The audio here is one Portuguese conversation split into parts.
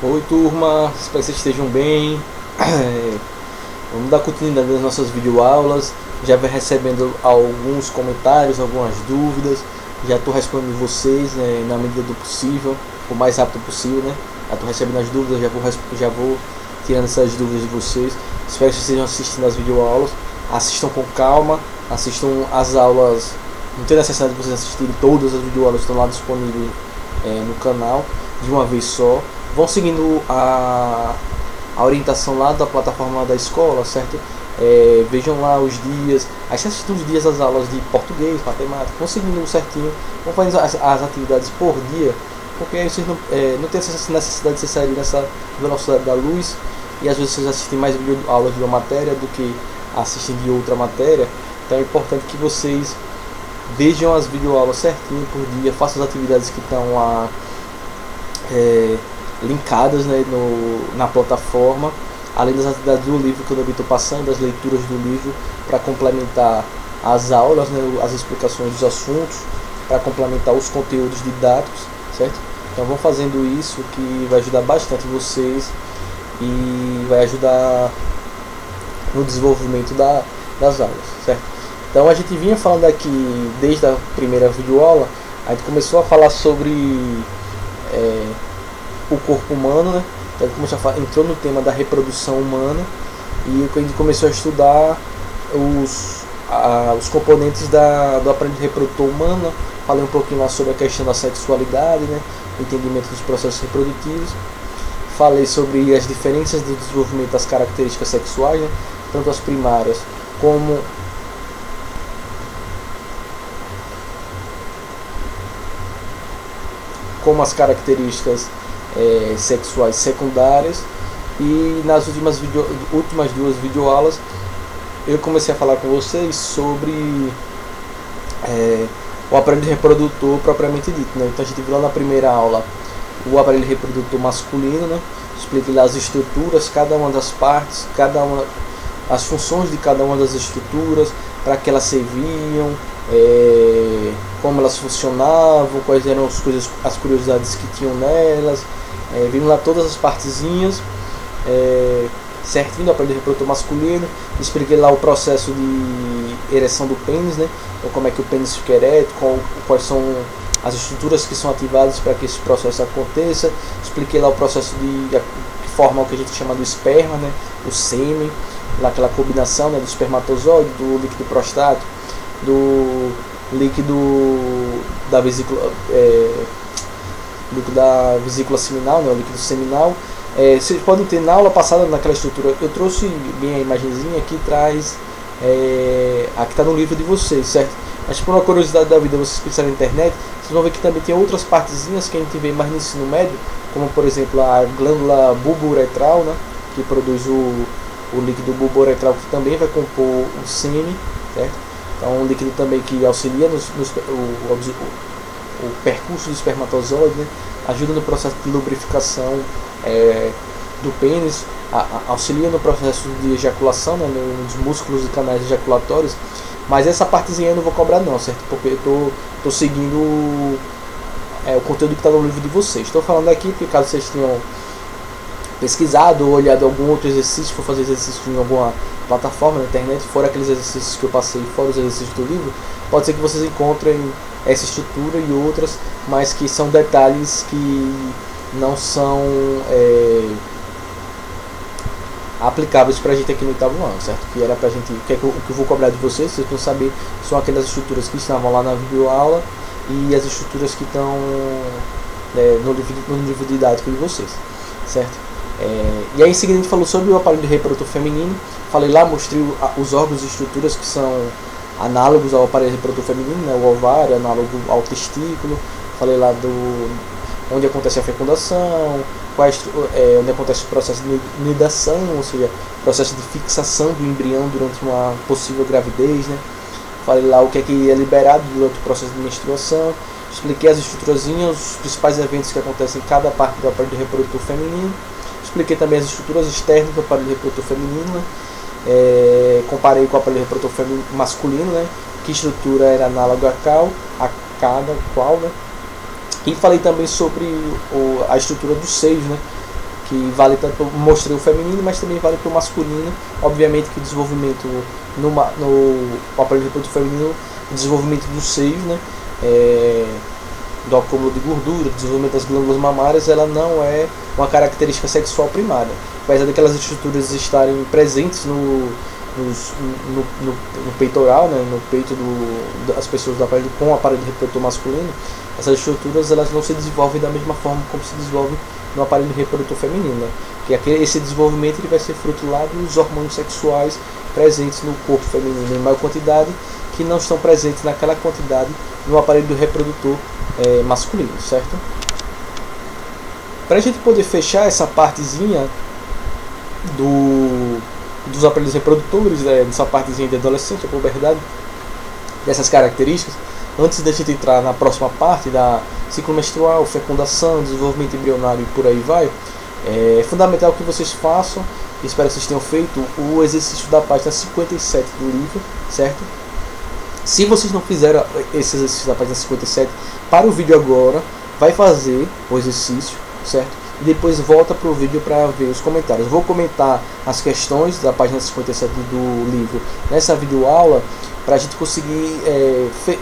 Oi turma, espero que vocês estejam bem. Vamos dar continuidade nas nossas videoaulas. Já vai recebendo alguns comentários, algumas dúvidas. Já estou respondendo vocês, né, na medida do possível, o mais rápido possível, né? Já estou recebendo as dúvidas, já vou tirando essas dúvidas de vocês. Espero que vocês estejam assistindo as videoaulas. Assistam com calma, assistam as aulas. Não tem necessidade de vocês assistirem todas as videoaulas, estão lá disponíveis no canal de uma vez só. Vão seguindo a orientação lá da plataforma da escola, certo? Vejam lá os dias, aí você assistem os dias as aulas de português, matemática, vão seguindo certinho, vão fazendo as atividades por dia, porque aí vocês não tem essa necessidade de vocês saírem nessa velocidade da luz, e às vezes vocês assistem mais aulas de uma matéria do que assistem de outra matéria. Então é importante que vocês vejam as videoaulas certinho por dia, façam as atividades que estão lá linkadas, né, na plataforma, além das atividades do livro que eu também estou passando, das leituras do livro para complementar as aulas, né, as explicações dos assuntos, para complementar os conteúdos didáticos, certo? Então vão fazendo isso, que vai ajudar bastante vocês e vai ajudar no desenvolvimento das aulas, certo? Então a gente vinha falando aqui desde a primeira videoaula, a gente começou a falar sobre o corpo humano, né? Então entrou no tema da reprodução humana e a gente começou a estudar os componentes do aparelho reprodutor humano. Falei um pouquinho lá sobre a questão da sexualidade, né? O entendimento dos processos reprodutivos. Falei sobre as diferenças do desenvolvimento das características sexuais, né? Tanto as primárias como as características sexuais secundárias. E nas últimas duas videoaulas eu comecei a falar com vocês sobre o aparelho reprodutor propriamente dito, né? Então a gente viu lá na primeira aula o aparelho reprodutor masculino, né? Expliquei lá as estruturas, cada uma das partes, as funções de cada uma das estruturas, para que elas serviam, como elas funcionavam, quais eram as curiosidades que tinham nelas. Vimos lá todas as partezinhas certinho do aparelho reprodutor masculino. Expliquei lá o processo de ereção do pênis, né? Então, como é que o pênis fica ereto, quais são as estruturas que são ativadas para que esse processo aconteça. Expliquei lá o processo que forma o que a gente chama do esperma, né? O sêmen, lá aquela combinação, né, do espermatozoide, do líquido prostático, do líquido da vesícula, líquido da vesícula seminal, né, o líquido seminal. Vocês podem ter na aula passada, naquela estrutura, eu trouxe bem a imagenzinha que traz, aqui está no livro de vocês, certo? Mas por uma curiosidade da vida, vocês pensarem na internet, vocês vão ver que também tem outras partezinhas que a gente vê mais no ensino médio, como por exemplo a glândula bulbouretral, né, que produz o líquido bulbouretral, que também vai compor o sêmen, certo? Então um líquido também que auxilia o percurso do espermatozoide, né? Ajuda no processo de lubrificação do pênis, auxilia no processo de ejaculação, né, nos músculos e canais ejaculatórios. Mas essa partezinha eu não vou cobrar não, certo? Porque eu tô seguindo o conteúdo que está no livro de vocês. Estou falando aqui porque caso vocês tenham pesquisado ou olhado algum outro exercício, for fazer exercício em alguma plataforma na internet, fora aqueles exercícios que eu passei, fora os exercícios do livro, pode ser que vocês encontrem essa estrutura e outras, mas que são detalhes que não são aplicáveis pra gente aqui no oitavo ano, certo? Que era pra gente, o que eu vou cobrar de vocês vão saber, são aquelas estruturas que estavam lá na videoaula e as estruturas que estão no livro didático de vocês, certo? E aí em seguida a gente falou sobre o aparelho reprodutor feminino. Falei lá, mostrei os órgãos e estruturas que são análogos ao aparelho reprodutor feminino, né? O ovário, análogo ao testículo. Falei lá onde acontece a fecundação, onde acontece o processo de nidação, ou seja, o processo de fixação do embrião durante uma possível gravidez, né? Falei lá o que é liberado durante o processo de menstruação. Expliquei as estruturazinhas, os principais eventos que acontecem em cada parte do aparelho reprodutor feminino. Expliquei também as estruturas externas do aparelho reprodutor feminino, né? Comparei com o aparelho reprodutor masculino, né? Que estrutura era análoga a cada qual, né? E falei também sobre a estrutura dos seios, né? que vale tanto, mostrei o feminino, mas também vale para o masculino. Obviamente que o desenvolvimento no aparelho reprodutor feminino, o desenvolvimento dos seios, né, do acúmulo de gordura, do desenvolvimento das glândulas mamárias, ela não é uma característica sexual primária. Apesar daquelas estruturas estarem presentes no peitoral, né, no peito das pessoas do aparelho, com o aparelho reprodutor masculino, essas estruturas elas não se desenvolvem da mesma forma como se desenvolve no aparelho reprodutor feminino, né? Que esse desenvolvimento ele vai ser fruto lá dos hormônios sexuais presentes no corpo feminino em maior quantidade, que não estão presentes naquela quantidade no aparelho reprodutor masculino, certo? Para a gente poder fechar essa partezinha dos aparelhos reprodutores, dessa partezinha de adolescente, a puberdade, dessas características, antes da gente entrar na próxima parte da ciclo menstrual, fecundação, desenvolvimento embrionário e por aí vai, é fundamental que vocês façam, espero que vocês tenham feito, o exercício da página 57 do livro, certo? Se vocês não fizeram esse exercício da página 57, para o vídeo agora, vai fazer o exercício, certo? E depois volta para o vídeo para ver os comentários. Vou comentar as questões da página 57 do livro nessa videoaula, para a gente conseguir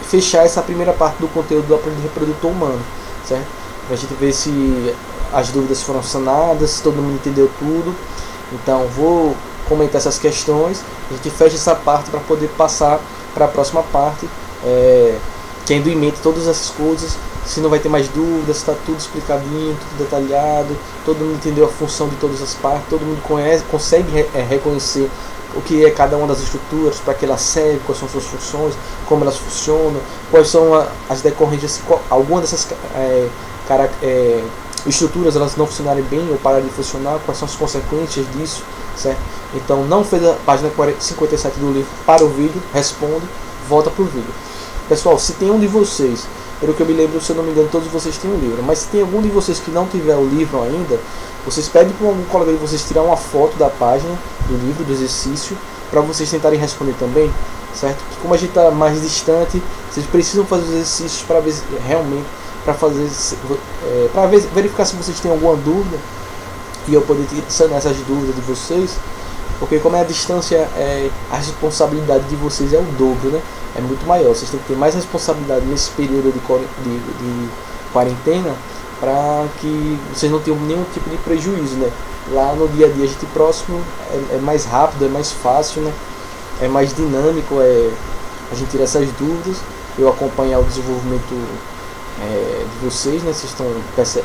fechar essa primeira parte do conteúdo do aparelho reprodutor humano, certo? Para a gente ver se as dúvidas foram sanadas, se todo mundo entendeu tudo. Então vou comentar essas questões, a gente fecha essa parte para poder passar para a próxima parte, tendo em mente todas essas coisas, se não vai ter mais dúvidas, está tudo explicadinho, tudo detalhado, todo mundo entendeu a função de todas as partes, todo mundo consegue reconhecer o que é cada uma das estruturas, para que ela serve, quais são suas funções, como elas funcionam, quais são as decorrências, algumas dessas estruturas elas não funcionarem bem ou pararem de funcionar, quais são as consequências disso, certo? Então não fez a página 57 do livro para o vídeo, responde, volta para o vídeo. Pessoal, se tem um de vocês, pelo que eu me lembro, se eu não me engano, todos vocês têm o livro, mas se tem algum de vocês que não tiver o livro ainda, vocês pedem para algum colega de vocês tirar uma foto da página do livro, do exercício, para vocês tentarem responder também, certo? Porque como a gente está mais distante, vocês precisam fazer os exercícios para ver realmente, para verificar se vocês têm alguma dúvida e eu poder sanar essas dúvidas de vocês, porque como é a distância, a responsabilidade de vocês é o dobro, né? É muito maior, vocês têm que ter mais responsabilidade nesse período de quarentena, para que vocês não tenham nenhum tipo de prejuízo, né? Lá no dia a dia a gente próximo é mais rápido, é mais fácil, né? É mais dinâmico, a gente tira essas dúvidas, eu acompanhar o desenvolvimento de vocês, né? Vocês estão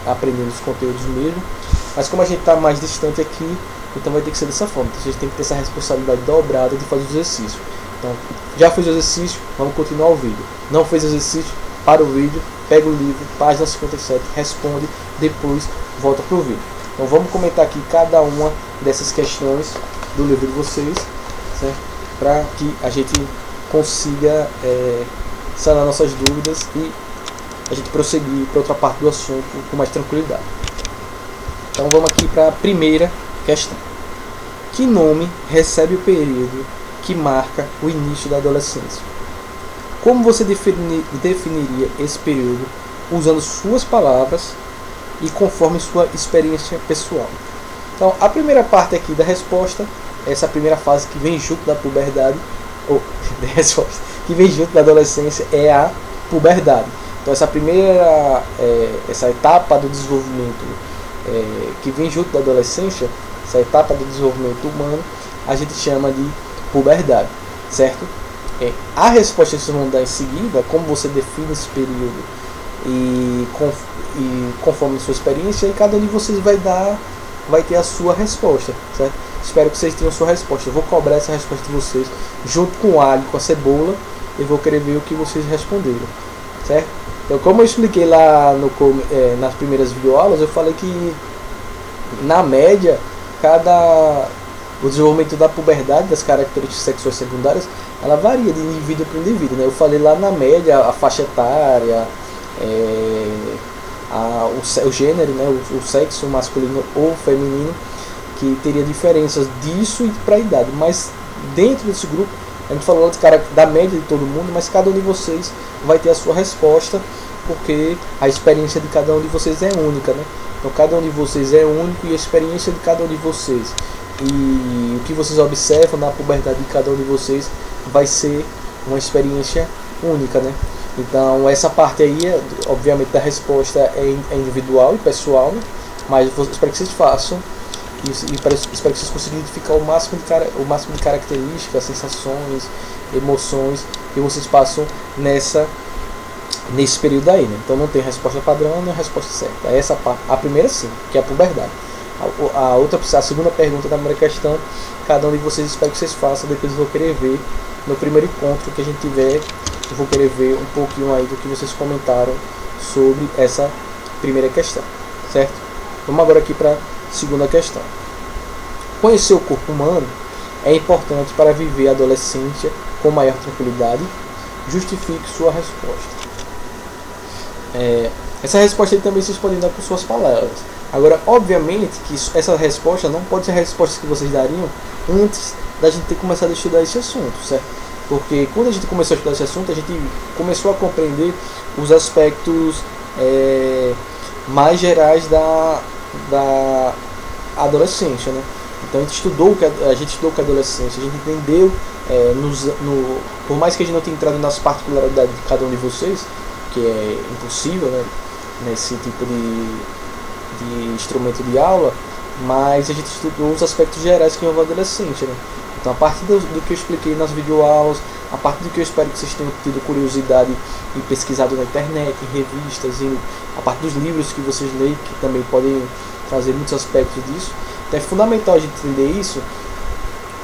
aprendendo os conteúdos mesmo, mas como a gente está mais distante aqui, então vai ter que ser dessa forma. Então, vocês têm que ter essa responsabilidade dobrada de fazer o exercício. Então, já fez o exercício, vamos continuar o vídeo. Não fez o exercício, para o vídeo, pega o livro, página 57, responde, depois volta para o vídeo. Então vamos comentar aqui cada uma dessas questões do livro de vocês, certo? Para que a gente consiga sanar nossas dúvidas e a gente prosseguir para outra parte do assunto com mais tranquilidade. Então vamos aqui para a primeira questão. Que nome recebe o período que marca o início da adolescência? Como você definiria esse período usando suas palavras e conforme sua experiência pessoal? Então, a primeira parte aqui da resposta, essa primeira fase que vem junto da puberdade, ou da resposta, que vem junto da adolescência, é a puberdade. Então, essa primeira, essa etapa do desenvolvimento que vem junto da adolescência, essa etapa do desenvolvimento humano, a gente chama de puberdade, certo? A resposta que vocês vão dar em seguida, como você define esse período e conforme a sua experiência, e cada um de vocês vai ter a sua resposta, certo? Espero que vocês tenham a sua resposta. Eu vou cobrar essa resposta de vocês junto com o alho, com a cebola, e vou querer ver o que vocês responderam, certo? Então, como eu expliquei lá nas primeiras videoaulas, eu falei que na média, o desenvolvimento da puberdade, das características sexuais secundárias, ela varia de indivíduo para indivíduo, né? Eu falei lá na média a faixa etária, o gênero, né? O sexo masculino ou feminino, que teria diferenças disso e para a idade, mas dentro desse grupo a gente falou da média de todo mundo, mas cada um de vocês vai ter a sua resposta porque a experiência de cada um de vocês é única, né? Então cada um de vocês é único e a experiência de cada um de vocês e o que vocês observam na puberdade de cada um de vocês vai ser uma experiência única, né? Então essa parte aí, obviamente, da resposta é individual e pessoal, né? Mas espero que vocês façam e espero que vocês consigam identificar o máximo de características, sensações, emoções que vocês passam nesse período aí, né? Então não tem resposta padrão nem resposta certa. Essa parte, a primeira sim, que é a puberdade. A segunda pergunta da primeira questão, cada um de vocês, espero que vocês façam, depois eu vou querer ver no primeiro encontro que a gente tiver, eu vou querer ver um pouquinho aí do que vocês comentaram sobre essa primeira questão, certo? Vamos agora aqui para a segunda questão. Conhecer o corpo humano é importante para viver a adolescência com maior tranquilidade? Justifique sua resposta. Essa resposta aí também vocês podem dar com suas palavras. Agora, obviamente que essa resposta não pode ser a resposta que vocês dariam antes da gente ter começado a estudar esse assunto, certo? Porque quando a gente começou a estudar esse assunto, a gente começou a compreender os aspectos mais gerais da adolescência, né? Então a gente estudou o que é adolescência, a gente entendeu, por mais que a gente não tenha entrado nas particularidades de cada um de vocês, que é impossível, né, nesse tipo de instrumento de aula, mas a gente estudou os aspectos gerais que envolvem a adolescência, né? Então a partir do que eu expliquei nas videoaulas, a partir do que eu espero que vocês tenham tido curiosidade e pesquisado na internet, em revistas, a partir dos livros que vocês leem, que também podem trazer muitos aspectos disso. Então é fundamental a gente entender isso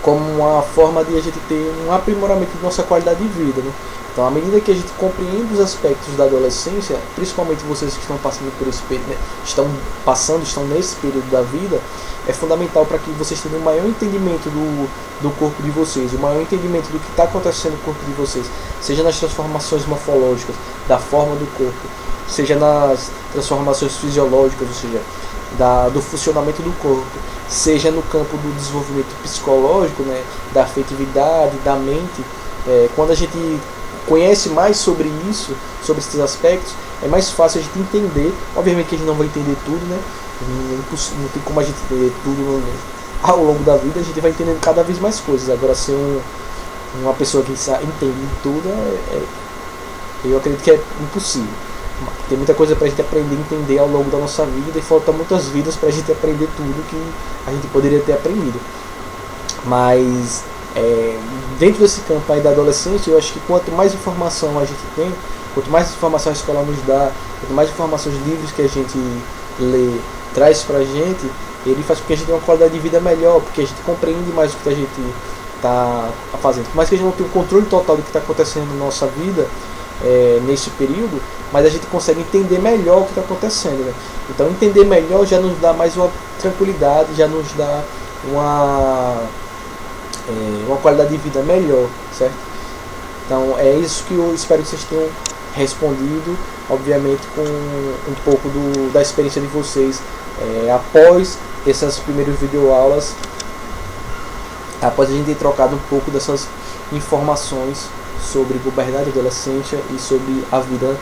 como uma forma de a gente ter um aprimoramento de nossa qualidade de vida, né? Então, à medida que a gente compreende os aspectos da adolescência, principalmente vocês que estão passando por esse período, né, estão nesse período da vida, é fundamental para que vocês tenham um maior entendimento do corpo de vocês, um maior entendimento do que está acontecendo no corpo de vocês, seja nas transformações morfológicas da forma do corpo, seja nas transformações fisiológicas, ou seja, do funcionamento do corpo, seja no campo do desenvolvimento psicológico, né, da afetividade, da mente. Quando a gente conhece mais sobre isso, sobre esses aspectos, é mais fácil a gente entender. Obviamente que a gente não vai entender tudo, né? Não tem como a gente entender tudo ao longo da vida, a gente vai entendendo cada vez mais coisas. Agora, ser uma pessoa que entende tudo, eu acredito que é impossível. Tem muita coisa pra gente aprender e entender ao longo da nossa vida, e falta muitas vidas pra gente aprender tudo que a gente poderia ter aprendido. Mas dentro desse campo aí da adolescência, eu acho que quanto mais informação a gente tem, quanto mais informação a escola nos dá, quanto mais informações, livros que a gente lê traz pra gente, ele faz com que a gente tenha uma qualidade de vida melhor, porque a gente compreende mais o que a gente está fazendo. Por mais que a gente não tenha o controle total do que está acontecendo na nossa vida nesse período, mas a gente consegue entender melhor o que está acontecendo, né? Então entender melhor já nos dá mais uma tranquilidade, já nos dá uma qualidade de vida melhor, certo? Então é isso que eu espero que vocês tenham respondido, obviamente com um pouco da experiência de vocês após essas primeiras videoaulas, após a gente ter trocado um pouco dessas informações sobre puberdade, adolescência e sobre a vida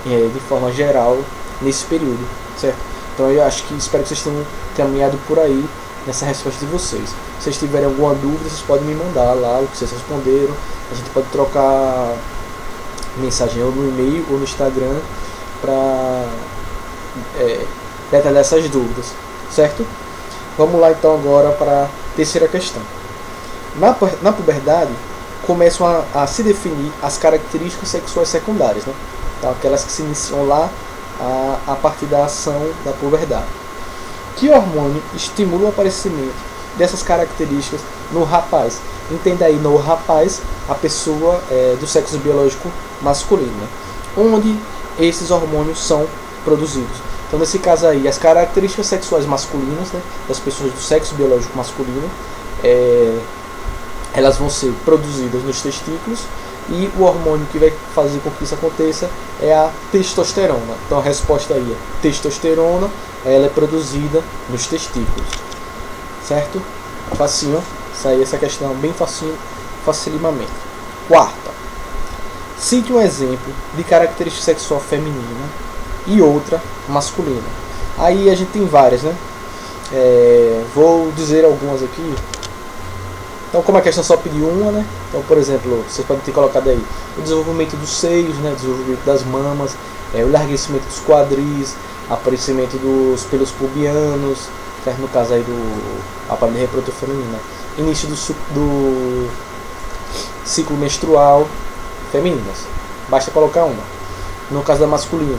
de forma geral nesse período, certo? Então eu espero que vocês tenham caminhado por aí nessa resposta de vocês. Se vocês tiverem alguma dúvida, vocês podem me mandar lá o que vocês responderam. A gente pode trocar mensagem ou no e-mail ou no Instagram para detalhar essas dúvidas, certo? Vamos lá então agora para a terceira questão. Na puberdade começam a se definir as características sexuais secundárias, né? Então, aquelas que se iniciam lá a partir da ação da puberdade. Que hormônio estimula o aparecimento dessas características no rapaz? Entenda aí, no rapaz, a pessoa do sexo biológico masculino, né? Onde esses hormônios são produzidos. Então, nesse caso aí, as características sexuais masculinas, né, das pessoas do sexo biológico masculino, elas vão ser produzidas nos testículos, e o hormônio que vai fazer com que isso aconteça é a testosterona. Então a resposta aí é testosterona, ela é produzida nos testículos, certo? Facinho, sair essa questão bem facinho, facilimamente. Quarta, Cite um exemplo de característica sexual feminina e outra masculina. Aí a gente tem várias, né? Vou dizer algumas aqui. Então, como a questão só pediu uma, né? Então, por exemplo, vocês podem ter colocado aí o desenvolvimento dos seios, né? Desenvolvimento das mamas, o enlarguecimento dos quadris, aparecimento dos pelos pubianos, certo? No caso aí do aparelho reprodutor feminino, início do ciclo menstrual femininas, basta colocar uma. No caso da masculina,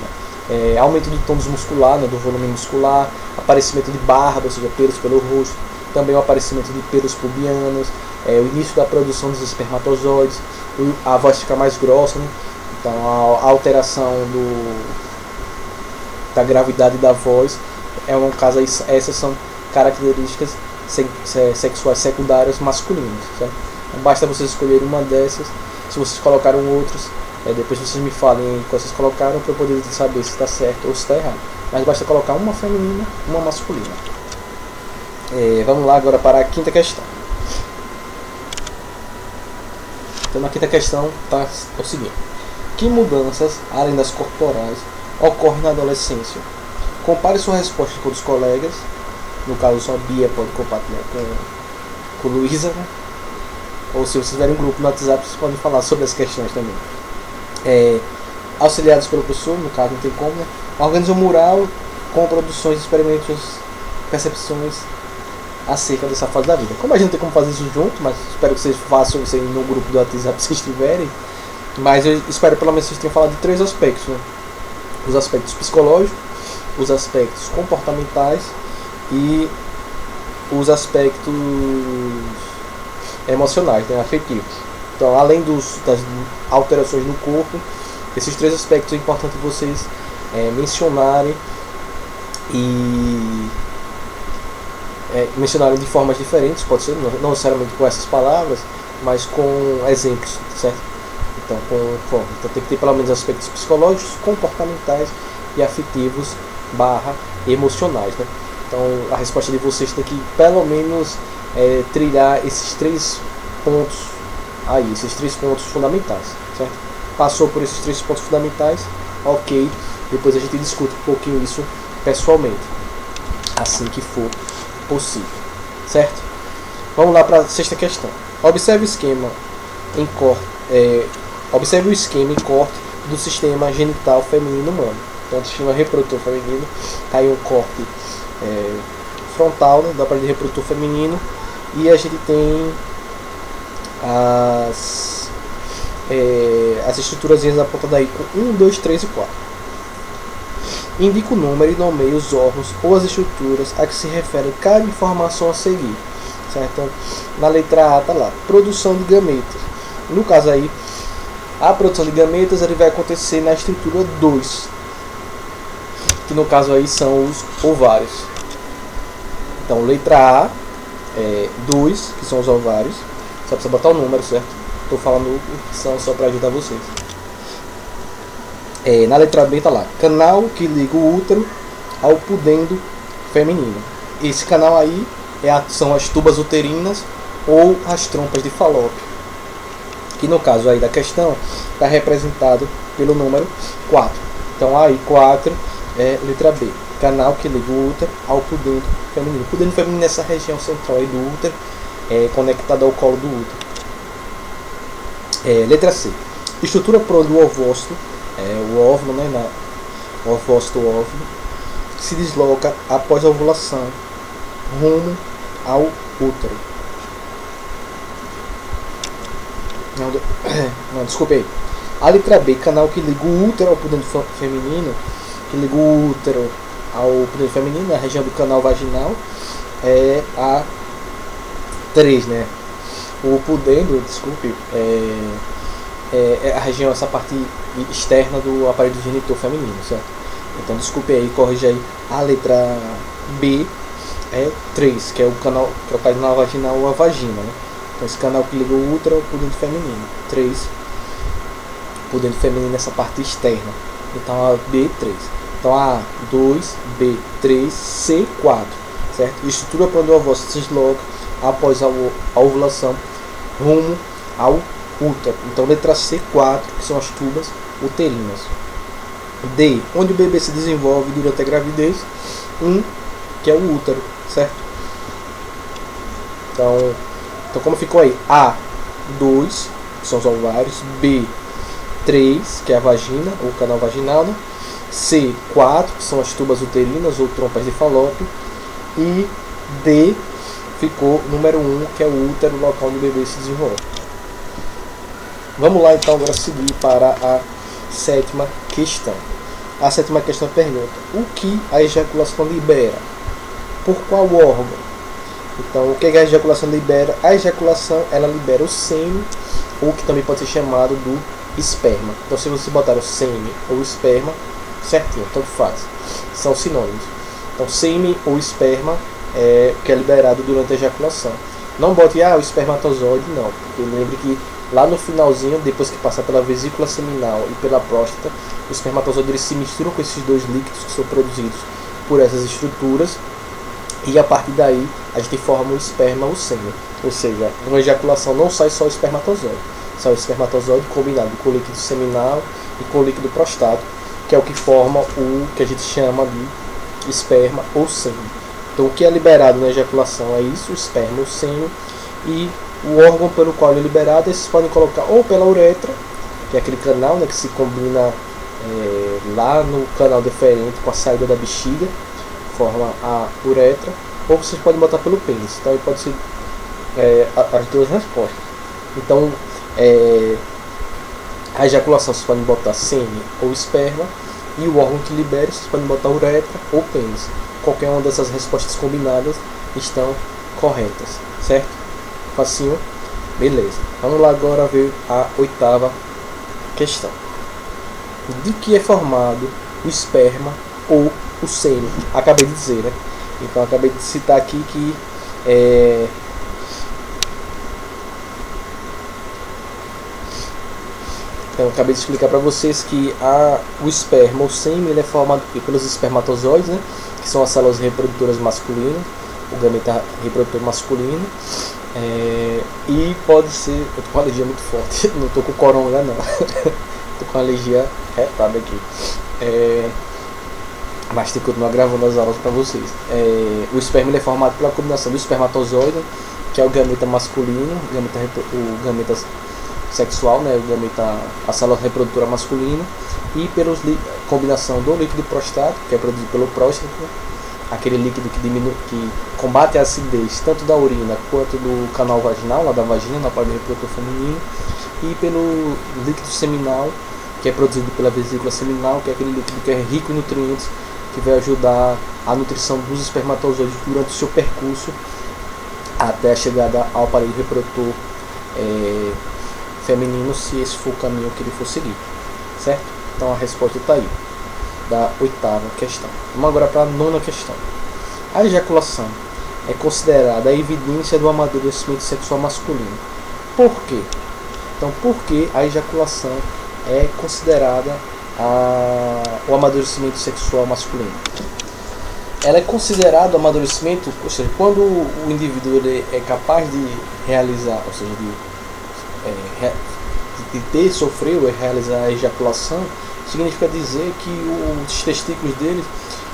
aumento do tônus muscular, né? Do volume muscular, aparecimento de barba, ou seja, pelos pelo rosto, também o aparecimento de pelos pubianos, o início da produção dos espermatozoides, a voz fica mais grossa, né? Então a alteração da gravidade da voz um caso. Essas são características sexuais secundárias masculinas, certo? Então, basta vocês escolherem uma dessas. Se vocês colocaram outros, depois vocês me falem aí quais vocês colocaram para eu poder saber se está certo ou se está errado. Mas basta colocar uma feminina, uma masculina. Vamos lá agora para a quinta questão. Então na quinta questão está o seguinte: que mudanças, além das corporais, ocorrem na adolescência? Compare sua resposta com os colegas. No caso só a Bia pode compartilhar com Luísa, né? Ou se vocês tiverem um grupo no WhatsApp, vocês podem falar sobre as questões também. Auxiliados pelo professor, no caso não tem como, né? Organiza um mural com produções, experimentos, percepções acerca dessa fase da vida. Como a gente não tem como fazer isso junto, mas espero que vocês façam isso aí no grupo do WhatsApp se estiverem. Mas eu espero pelo menos que vocês tenham falado de 3 aspectos, né? Os aspectos psicológicos, os aspectos comportamentais e os aspectos emocionais, né? Afetivos. Então, além das alterações no corpo, esses 3 aspectos é importante vocês mencionarem e mencionarem de formas diferentes, pode ser não necessariamente com essas palavras, mas com exemplos, certo? Então, então tem que ter pelo menos aspectos psicológicos, comportamentais e afetivos / emocionais, né? Então a resposta de vocês tem que pelo menos trilhar esses 3 pontos aí, esses 3 pontos fundamentais, certo? Passou por esses 3 pontos fundamentais, ok, depois a gente discute um pouquinho isso pessoalmente, assim que for possível, certo? Vamos lá para a 6ª questão. Observe o esquema em corte. Observe o esquema em corte do sistema genital feminino humano. Então, o sistema reprodutor feminino, tá aí um corte frontal, né, do aparelho reprodutor feminino, e a gente tem as estruturas da ponta daí com 1, 2, 3 e 4. Indica o número e nomeia os órgãos ou as estruturas a que se refere cada informação a seguir, certo? Então, na letra A está lá, produção de gametas. No caso aí, a produção de gametas ele vai acontecer na estrutura 2, que no caso aí são os ovários. Então, letra A, 2, que são os ovários. Só precisa botar o número, certo? Estou falando o que são só para ajudar vocês. Na letra B está lá, canal que liga o útero ao pudendo feminino. Esse canal aí são as tubas uterinas ou as trompas de Falópio, que no caso aí da questão está representado pelo número 4. Então aí 4 é letra B, canal que liga o útero ao pudendo feminino. O pudendo feminino é essa região central aí do útero, conectada ao colo do útero. Letra C, estrutura por onde o ovócito, o óvulo, né, o ovócito óvulo, se desloca após a ovulação rumo ao útero. Não, desculpe aí. A letra B, canal que liga o útero ao pudendo feminino, que liga o útero ao pudendo feminino, a região do canal vaginal, é a 3, né? O pudendo, desculpe, é a região, essa parte externa do aparelho genital feminino, certo? Então, desculpe aí, corrija aí. A letra B é 3, que é o canal vaginal ou a vagina, né? Então, esse canal que liga o útero ao pudendo feminino. 3, pudendo feminino nessa parte externa. Então, a B3. Então, A, 2, B, 3, C, 4, certo? Estrutura para onde o ovócito se desloca após a ovulação rumo ao útero. Então letra C, 4, que são as tubas uterinas. D, onde o bebê se desenvolve durante a gravidez. 1, que é o útero, certo? Então como ficou aí? A, 2, que são os ovários. B, 3, que é a vagina, ou canal vaginal, né? C, 4, que são as tubas uterinas ou trompas de Falópio. E D ficou número 1, que é o útero, o local onde o bebê se desenvolve. Vamos lá então agora seguir para a sétima questão. A sétima questão pergunta: o que a ejaculação libera? Por qual órgão? Então, o que a ejaculação libera? A ejaculação, ela libera o sêmen, ou que também pode ser chamado do esperma. Então, se você botar o sêmen ou esperma, certinho, tanto faz. São sinônimos. Então, sêmen ou esperma é o que é liberado durante a ejaculação. Não bote, o espermatozoide, não. Porque lembre que lá no finalzinho, depois que passar pela vesícula seminal e pela próstata, os espermatozoides se misturam com esses dois líquidos que são produzidos por essas estruturas. E a partir daí, a gente forma o esperma ou sêmen. Ou seja, numa ejaculação não sai só o espermatozoide. Sai o espermatozoide combinado com o líquido seminal e com o líquido prostático, que é o que forma o que a gente chama de esperma ou sêmen. Então, o que é liberado na ejaculação é isso, o esperma ou sêmen. E o órgão pelo qual ele é liberado, vocês podem colocar ou pela uretra, que é aquele canal, né, que se combina lá no canal deferente com a saída da bexiga, forma a uretra, ou vocês podem botar pelo pênis. Então aí pode ser as duas respostas. Então a ejaculação vocês podem botar sêmen ou esperma, e o órgão que libera vocês podem botar uretra ou pênis. Qualquer uma dessas respostas combinadas estão corretas, certo? Facinho? Beleza. Vamos lá agora ver a oitava questão. De que é formado o esperma ou o sêmen? Acabei de dizer, né? Então acabei de citar aqui que então acabei de explicar para vocês que o esperma ou sêmen ele é formado pelos espermatozoides, né? Que são as células reprodutoras masculinas, o gameta reprodutor masculino. E pode ser, eu tô com uma alergia muito forte, não tô com coronga não, tô com uma alergia retada aqui, mas tem que continuar gravando as aulas para vocês. O esperma ele é formado pela combinação do espermatozoide, que é o gameta masculino, o gameta sexual, né, a célula reprodutora masculina, e pela combinação do líquido prostático, que é produzido pelo próstata, aquele líquido que combate a acidez tanto da urina quanto do canal vaginal, lá da vagina, na parte reprodutor feminino, e pelo líquido seminal, que é produzido pela vesícula seminal, que é aquele líquido que é rico em nutrientes, que vai ajudar a nutrição dos espermatozoides durante o seu percurso até a chegada ao aparelho reprodutor feminino, se esse for o caminho que ele for seguir, certo? Então a resposta está aí, da oitava questão. Vamos agora para a nona questão. A ejaculação é considerada a evidência do amadurecimento sexual masculino. Por quê? Então, por que a ejaculação é considerada o amadurecimento sexual masculino? Ela é considerada o amadurecimento, ou seja, quando o indivíduo ele é capaz de realizar, ou seja, de sofrer ou realizar a ejaculação, significa dizer que os testículos dele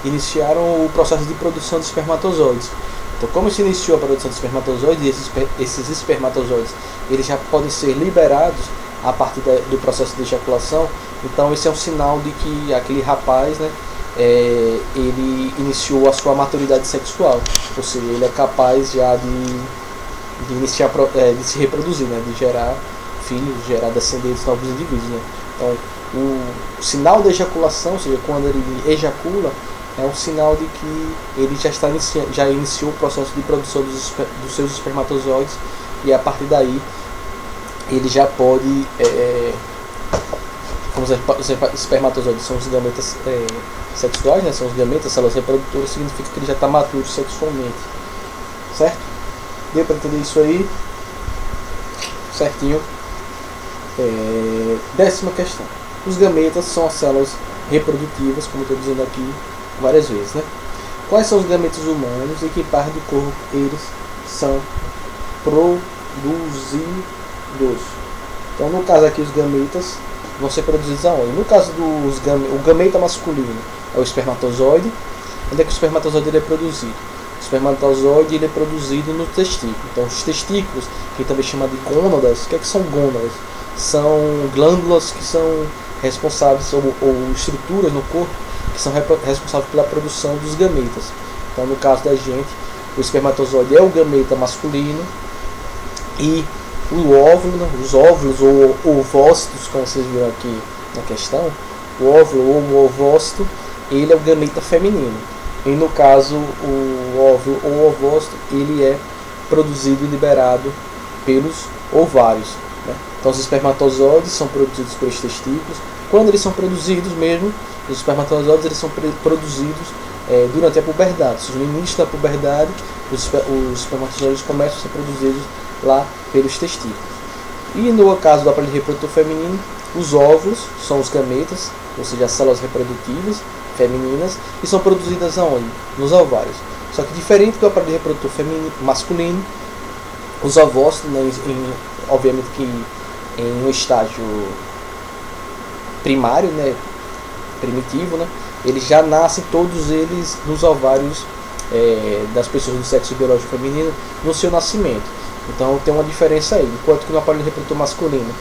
iniciaram o processo de produção de espermatozoides. Então, como se iniciou a produção de espermatozoides, e esses espermatozoides eles já podem ser liberados a partir do processo de ejaculação, então esse é um sinal de que aquele rapaz, né, ele iniciou a sua maturidade sexual, ou seja, ele é capaz já de iniciar, de se reproduzir, né, de gerar filhos, de gerar descendentes, novos indivíduos, né. Então, o sinal da ejaculação, ou seja, quando ele ejacula, é um sinal de que ele já iniciou o processo de produção dos seus espermatozoides, e a partir daí ele já pode, como os espermatozoides são os gametas sexuais, né, são os gametas, células reprodutoras, significa que ele já está maduro sexualmente, certo? Deu para entender isso aí? Certinho. Décima questão. Os gametas são as células reprodutivas, como estou dizendo aqui várias vezes, né? Quais são os gametas humanos e que parte do corpo eles são produzidos? Então no caso aqui os gametas vão ser produzidos aonde? No caso dos o gameta masculino é o espermatozoide. Onde é que o espermatozoide ele é produzido? O espermatozoide ele é produzido no testículo. Então os testículos, que também chama de gônadas, o que são gônadas? São glândulas que são responsáveis, ou estruturas no corpo, que são responsáveis pela produção dos gametas. Então no caso da gente, o espermatozoide é o gameta masculino e o óvulo, né, os óvulos ou ovócitos, como vocês viram aqui na questão, o óvulo ou o ovócito, ele é o gameta feminino. E no caso, o óvulo ou ovócito, ele é produzido e liberado pelos ovários, né? Então os espermatozoides são produzidos pelos testículos. Quando eles são produzidos mesmo, os espermatozoides eles são produzidos durante a puberdade. Ou seja, no início da puberdade, os espermatozoides começam a ser produzidos lá pelos testículos. E no caso do aparelho reprodutor feminino, os óvulos são os gametas, ou seja, as células reprodutivas femininas, e são produzidas aonde? Nos ovários. Só que diferente do aparelho reprodutor masculino, os ovócitos, né, obviamente que em um estágio primário, né, primitivo, né, eles já nascem todos eles nos ovários das pessoas do sexo biológico feminino no seu nascimento. Então tem uma diferença aí. Enquanto que no aparelho reprodutor masculino,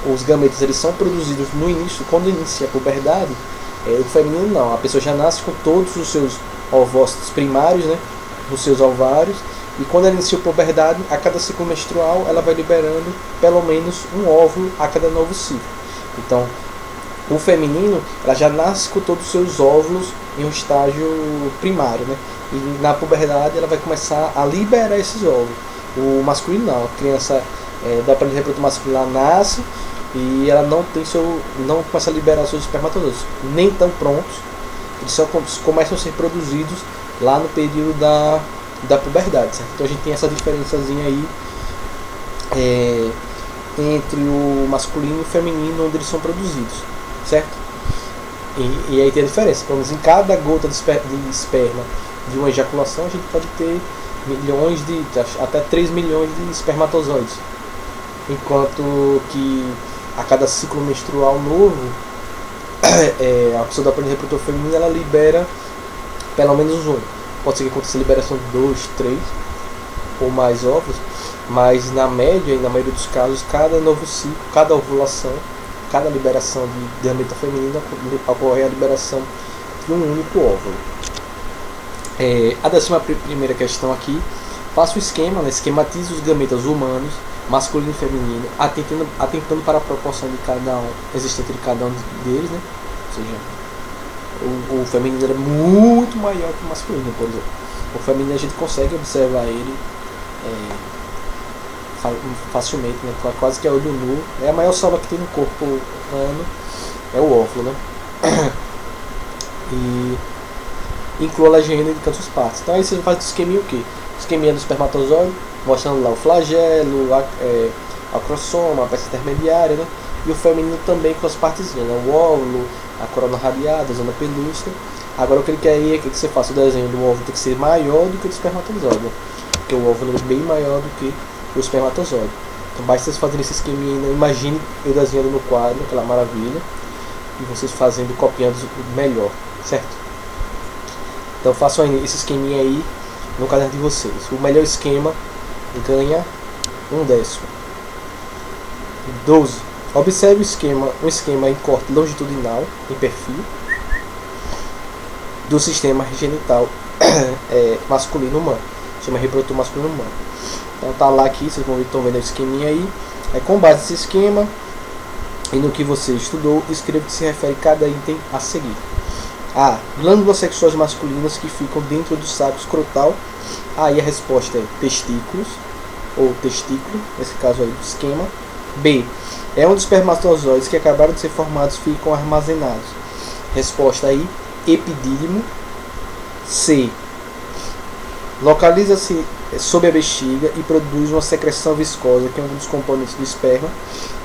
os gametas eles são produzidos no início, quando inicia a puberdade. O feminino não, a pessoa já nasce com todos os seus ovócitos primários, né, nos seus ovários, e quando ela inicia a puberdade, a cada ciclo menstrual ela vai liberando pelo menos um óvulo a cada novo ciclo. Então o feminino ela já nasce com todos os seus óvulos em um estágio primário, né, e na puberdade ela vai começar a liberar esses óvulos. O masculino não, a criança do aparelho reprodutor masculino ela nasce e ela não começa a liberar seus espermatozoides nem tão prontos, eles só começam a ser produzidos lá no período da puberdade, certo? Então a gente tem essa diferençazinha aí entre o masculino e o feminino, onde eles são produzidos, certo? E aí tem a diferença, pelo menos em cada gota de esperma de uma ejaculação a gente pode ter milhões até 3 milhões de espermatozoides, enquanto que a cada ciclo menstrual novo a pessoa do aparelho reprodutor feminino ela libera pelo menos um. Pode ser que aconteça a liberação de 2, 3 ou mais óvulos, mas na média e na maioria dos casos, cada novo ciclo, cada ovulação, cada liberação de gameta feminina ocorre a liberação de um único óvulo. A 11ª questão aqui, faça o esquema, né, esquematize os gametas humanos, masculino e feminino, atentando para a proporção de cada um, existente de cada um deles, né? Ou seja, o feminino é muito maior que o masculino, por exemplo. O feminino a gente consegue observar ele facilmente, né? Quase que é olho nu. É a maior célula que tem no corpo humano, é o óvulo, né? E inclua a legenda de todas as partes. Então aí você faz o esqueminha o quê? O esqueminha do espermatozoide, mostrando lá o flagelo, a crossoma, a peça intermediária, né? E o feminino também com as partezinhas, né? O óvulo, a corona radiada, a zona pelúcida. Agora o que ele quer aí é que você faça o desenho do óvulo tem que ser maior do que o do espermatozoide, né? Porque o óvulo é bem maior do que o espermatozoide. Então basta vocês fazerem esse esqueminha, né? Imagine eu desenhando no quadro, aquela maravilha, e vocês fazendo, copiando melhor, certo? Então façam esse esqueminha aí no caderno de vocês. O melhor esquema ganha 1/10. 12. Observe um esquema em corte longitudinal, em perfil, do sistema genital masculino humano. Chama reprodutor masculino humano. Então tá lá aqui, vocês estão vendo o esqueminha aí. Com base nesse esquema e no que você estudou, escreva o que se refere a cada item a seguir. A. Glândulas sexuais masculinas que ficam dentro do saco escrotal. Aí a resposta é testículos, ou testículo, nesse caso aí do esquema. B. É onde os espermatozoides que acabaram de ser formados ficam armazenados. Resposta aí, epidídimo. C. Localiza-se sob a bexiga e produz uma secreção viscosa, que é um dos componentes do esperma,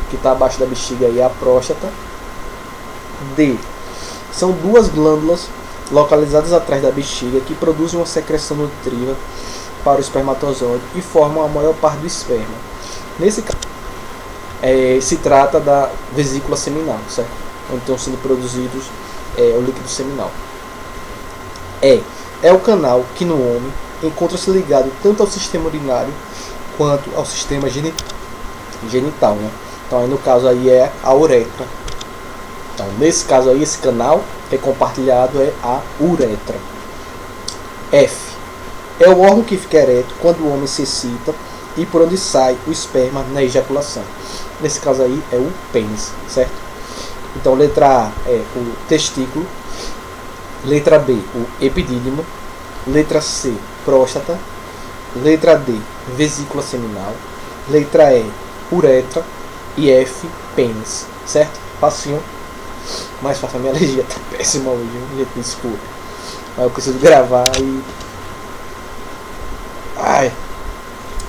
que está abaixo da bexiga aí, a próstata. D. São duas glândulas localizadas atrás da bexiga que produzem uma secreção nutritiva para o espermatozoide e formam a maior parte do esperma. Nesse caso, se trata da vesícula seminal, certo? Onde estão sendo produzidos o líquido seminal. É o canal que no homem encontra-se ligado tanto ao sistema urinário quanto ao sistema genital, né? Então aí no caso aí é a uretra. Então nesse caso aí esse canal que é compartilhado é a uretra. F é o órgão que fica ereto quando o homem se excita e por onde sai o esperma na ejaculação. Nesse caso aí é o pênis, certo? Então letra A é o testículo, letra B o epidídimo, letra C próstata, letra D vesícula seminal, letra E uretra e F pênis, certo? Facinho. Mais fácil, a minha alergia tá péssima hoje, gente, desculpa. Mas eu preciso gravar e...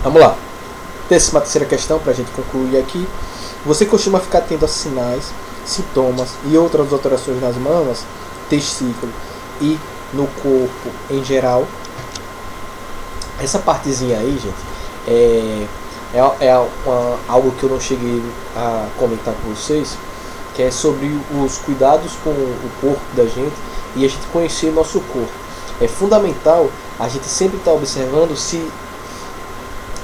Vamos lá. 13ª questão para a gente concluir aqui. Você costuma ficar tendo sinais, sintomas e outras alterações nas mamas, testículo e no corpo em geral? Essa partezinha aí, gente, algo que eu não cheguei a comentar com vocês, que é sobre os cuidados com o corpo da gente e a gente conhecer nosso corpo. É fundamental a gente sempre estar observando se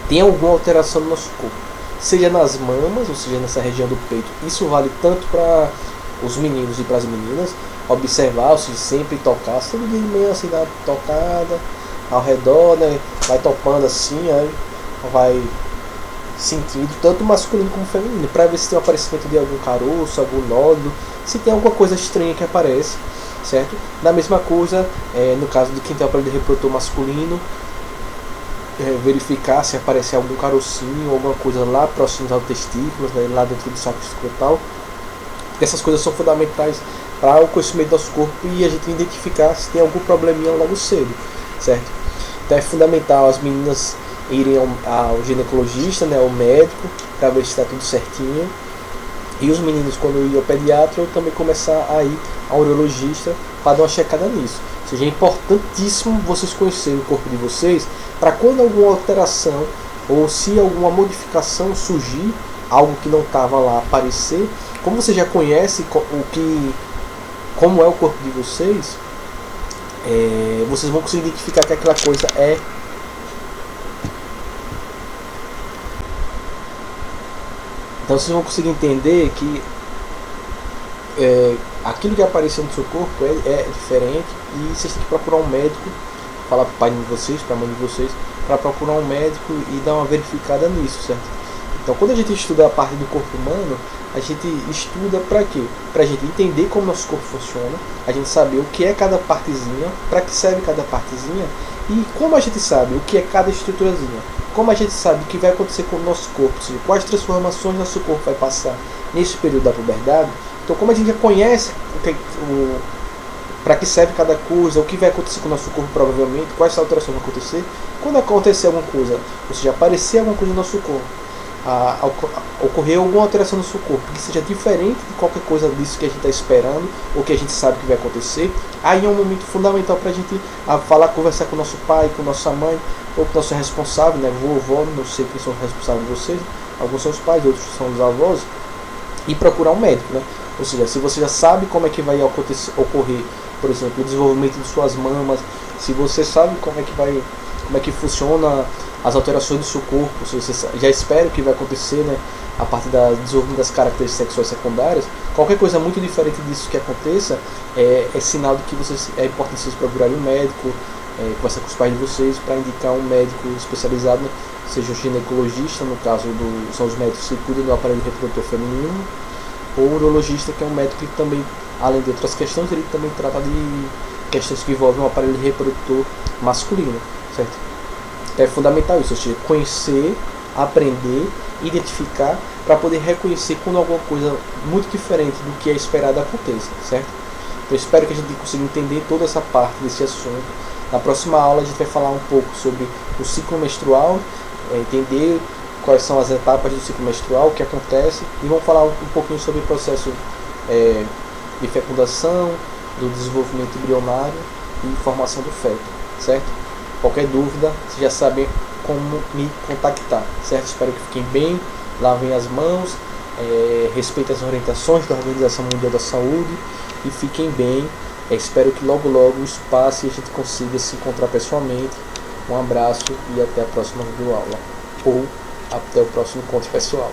tem alguma alteração no nosso corpo, seja nas mamas, ou seja, nessa região do peito. Isso vale tanto para os meninos e para as meninas, observar, ou seja, sempre tocar, sempre de meio assim, dar tocada ao redor, né? Vai topando assim, aí vai sentindo tanto masculino como feminino, para ver se tem o aparecimento de algum caroço, algum nódulo, se tem alguma coisa estranha que aparece, certo? Na mesma coisa, no caso de quem tem o aparelho reprodutor masculino, verificar se aparecer algum carocinho, alguma coisa lá próximo aos testículos, né, lá dentro do saco escrotal, porque essas coisas são fundamentais para o conhecimento do nosso corpo e a gente identificar se tem algum probleminha logo cedo, certo? Então é fundamental as meninas irem ao ginecologista, né, ao médico, para ver se está tudo certinho. E os meninos, quando ir ao pediatra, ou também começar a ir ao urologista para dar uma checada nisso. Ou seja, é importantíssimo vocês conhecerem o corpo de vocês, para quando alguma alteração ou se alguma modificação surgir, algo que não estava lá aparecer, como você já conhece como é o corpo de vocês, vocês vão conseguir identificar que aquela coisa é... Então vocês vão conseguir entender que aquilo que apareceu no seu corpo é diferente e vocês têm que procurar um médico, falar para o pai de vocês, para a mãe de vocês, para procurar um médico e dar uma verificada nisso, certo? Então quando a gente estuda a parte do corpo humano, a gente estuda para quê? Para a gente entender como nosso corpo funciona, a gente saber o que é cada partezinha, para que serve cada partezinha e como a gente sabe o que é cada estruturazinha. Como a gente sabe o que vai acontecer com o nosso corpo, ou seja, quais transformações nosso corpo vai passar nesse período da puberdade, então como a gente já conhece para que serve cada coisa, o que vai acontecer com o nosso corpo provavelmente, quais alterações vão acontecer, quando acontecer alguma coisa, ou seja, aparecer alguma coisa no nosso corpo, ocorrer alguma alteração no seu corpo, que seja diferente de qualquer coisa disso que a gente está esperando, ou que a gente sabe que vai acontecer, aí é um momento fundamental para a gente conversar com o nosso pai, com nossa mãe, ou com o nosso responsável, né, vovó, não sei quem são os responsáveis de vocês, alguns são os pais, outros são os avós, e procurar um médico, né? Ou seja, se você já sabe como é que vai ocorrer, por exemplo, o desenvolvimento de suas mamas, se você sabe como é que funciona as alterações do seu corpo, se você já espera o que vai acontecer, né, a partir do desenvolvimento das características sexuais secundárias, qualquer coisa muito diferente disso que aconteça é sinal de que é importante vocês procurarem um médico, conversar com os pais de vocês para indicar um médico especializado, né, seja um ginecologista, no caso são os médicos que cuidam do aparelho reprodutor feminino, ou um urologista, que é um médico que também, além de outras questões, ele também trata de questões que envolvem o aparelho reprodutor masculino, certo? É fundamental isso, ou seja, conhecer, aprender, identificar, para poder reconhecer quando alguma coisa muito diferente do que é esperado aconteça, certo? Então espero que a gente consiga entender toda essa parte desse assunto. Na próxima aula a gente vai falar um pouco sobre o ciclo menstrual, entender quais são as etapas do ciclo menstrual, o que acontece, e vamos falar um pouquinho sobre o processo de fecundação, do desenvolvimento embrionário e formação do feto, certo? Qualquer dúvida, vocês já sabem como me contactar, certo? Espero que fiquem bem, lavem as mãos respeitem as orientações da Organização Mundial da Saúde e fiquem bem. Espero que logo logo isso passe e a gente consiga se encontrar pessoalmente. Um abraço e até a próxima videoaula ou até o próximo encontro pessoal.